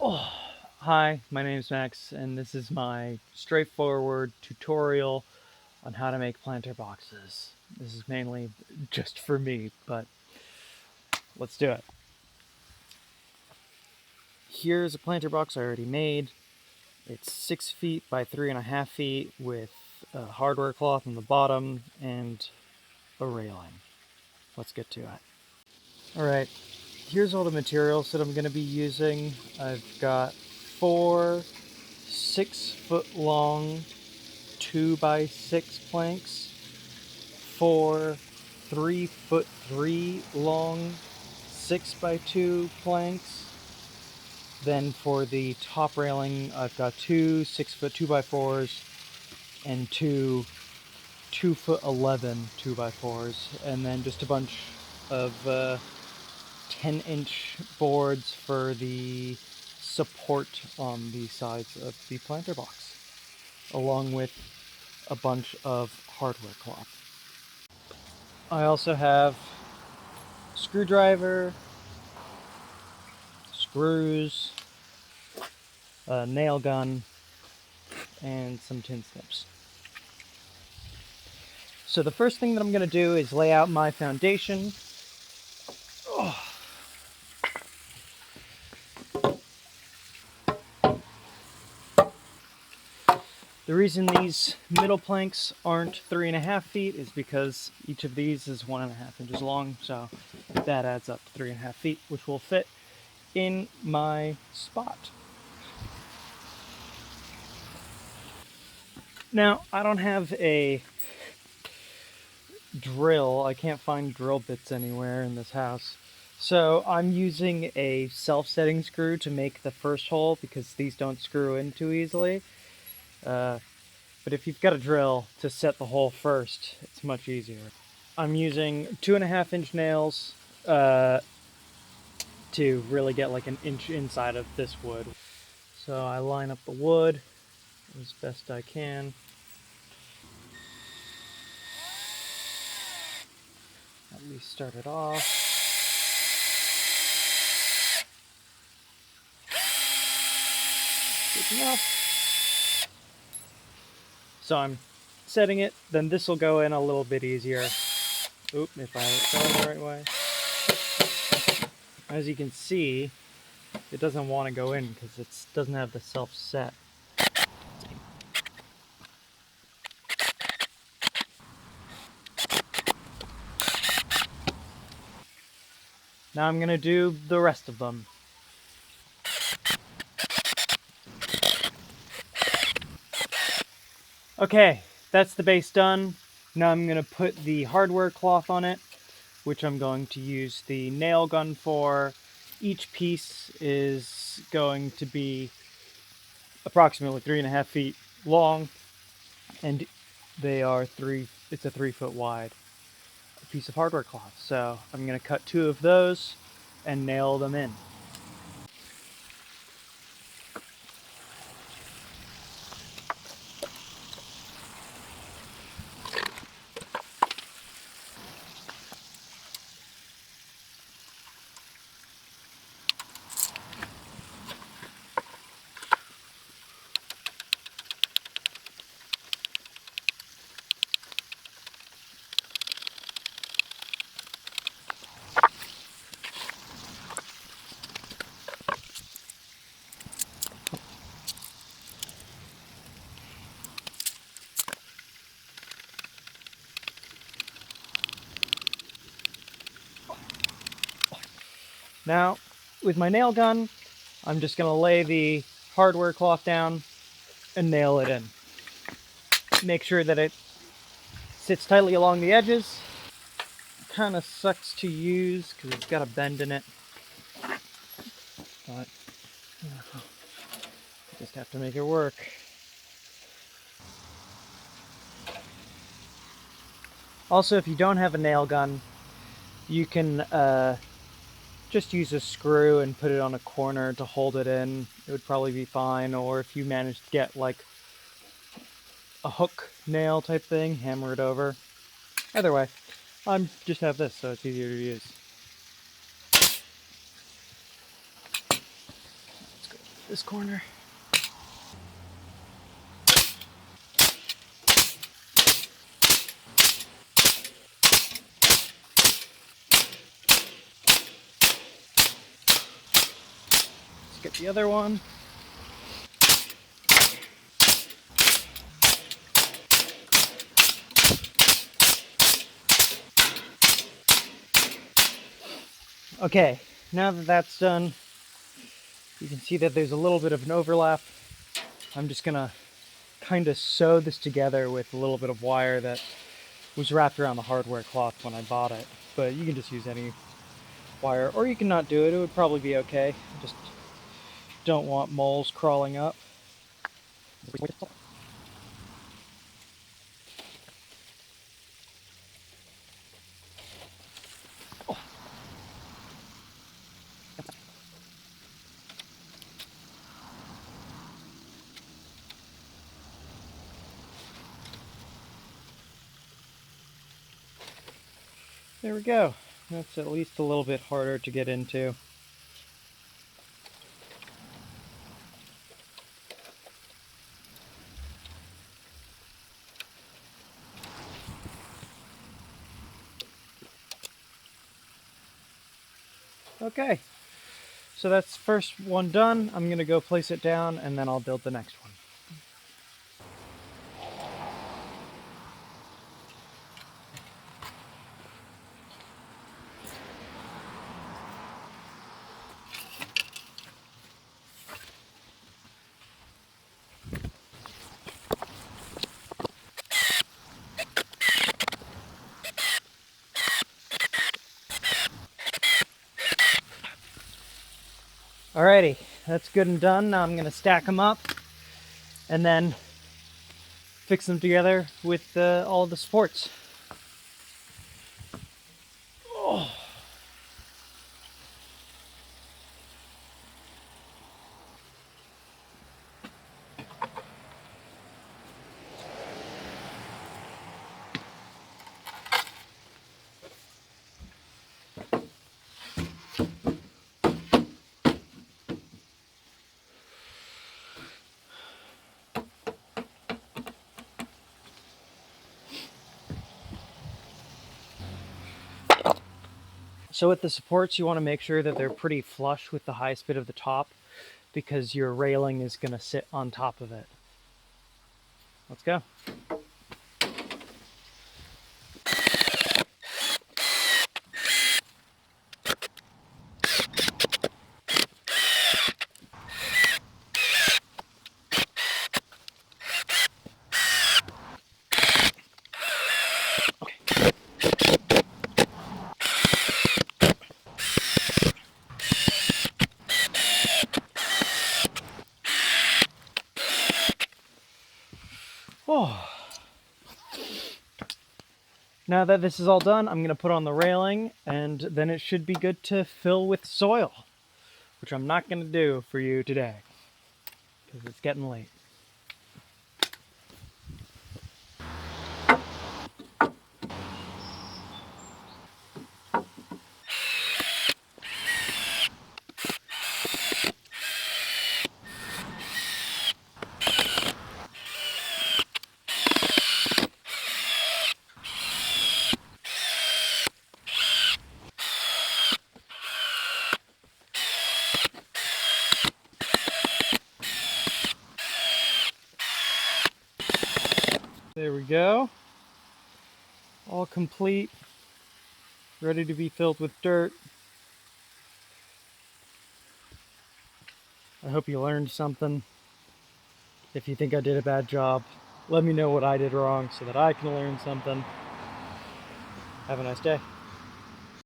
Oh, hi, my name is Max, and this is my straightforward tutorial on how to make planter boxes. This is mainly just for me, but let's do it. Here's a planter box I already made. It's 6 feet by 3.5 feet with a hardware cloth on the bottom and a railing. Let's get to it. Alright, here's all the materials that I'm going to be using. I've got 4 6-foot long 2x6 planks, 4 3-foot 3 long 6x2 planks. Then for the top railing, I've got 2 6-foot 2x4s and 2 2-foot 11 2x4s, and then just a bunch of 10-inch boards for the support on the sides of the planter box, along with a bunch of hardware cloth. I also have a screwdriver, screws, a nail gun, and some tin snips. So the first thing that I'm going to do is lay out my foundation. Oh. The reason these middle planks aren't 3.5 feet is because each of these is 1.5 inches long, so that adds up to 3.5 feet, which will fit in my spot. Now, I don't have a drill. I can't find drill bits anywhere in this house. So I'm using a self-setting screw to make the first hole because these don't screw in too easily. But if you've got a drill to set the hole first, it's much easier. I'm using 2.5-inch nails to really get like an inch inside of this wood. So I line up the wood as best I can. At least start it off. Good enough. So I'm setting it, then this will go in a little bit easier. Oop, if I go in the right way. As you can see, it doesn't want to go in because it doesn't have the self-set. Now I'm going to do the rest of them. Okay, that's the base done. Now I'm going to put the hardware cloth on it, which I'm going to use the nail gun for. Each piece is going to be approximately 3.5 feet long, and it's a 3-foot wide piece of hardware cloth. So I'm going to cut 2 of those and nail them in. Now, with my nail gun, I'm just going to lay the hardware cloth down and nail it in. Make sure that it sits tightly along the edges. Kind of sucks to use because it's got a bend in it, but just have to make it work. Also, if you don't have a nail gun, you can just use a screw and put it on a corner to hold it in. It would probably be fine. Or if you manage to get like a hook nail type thing, hammer it over. Either way, I just have this, so it's easier to use. That's good. this corner. Let's get the other one. Okay, now that that's done, you can see that there's a little bit of an overlap. I'm just gonna kind of sew this together with a little bit of wire that was wrapped around the hardware cloth when I bought it. But you can just use any wire, or you can not do it. It would probably be okay. I just don't want moles crawling up. There we go. That's at least a little bit harder to get into. Okay, so that's the first one done. I'm gonna go place it down and then I'll build the next one. Alrighty, that's good and done. Now I'm gonna stack them up and then fix them together with all the supports. Oh. So with the supports, you want to make sure that they're pretty flush with the highest bit of the top because your railing is going to sit on top of it. Let's go. Oh. Now that this is all done, I'm going to put on the railing and then it should be good to fill with soil, which I'm not going to do for you today because it's getting late. There we go. All complete, ready to be filled with dirt. I hope you learned something. If you think I did a bad job, let me know what I did wrong so that I can learn something. Have a nice day.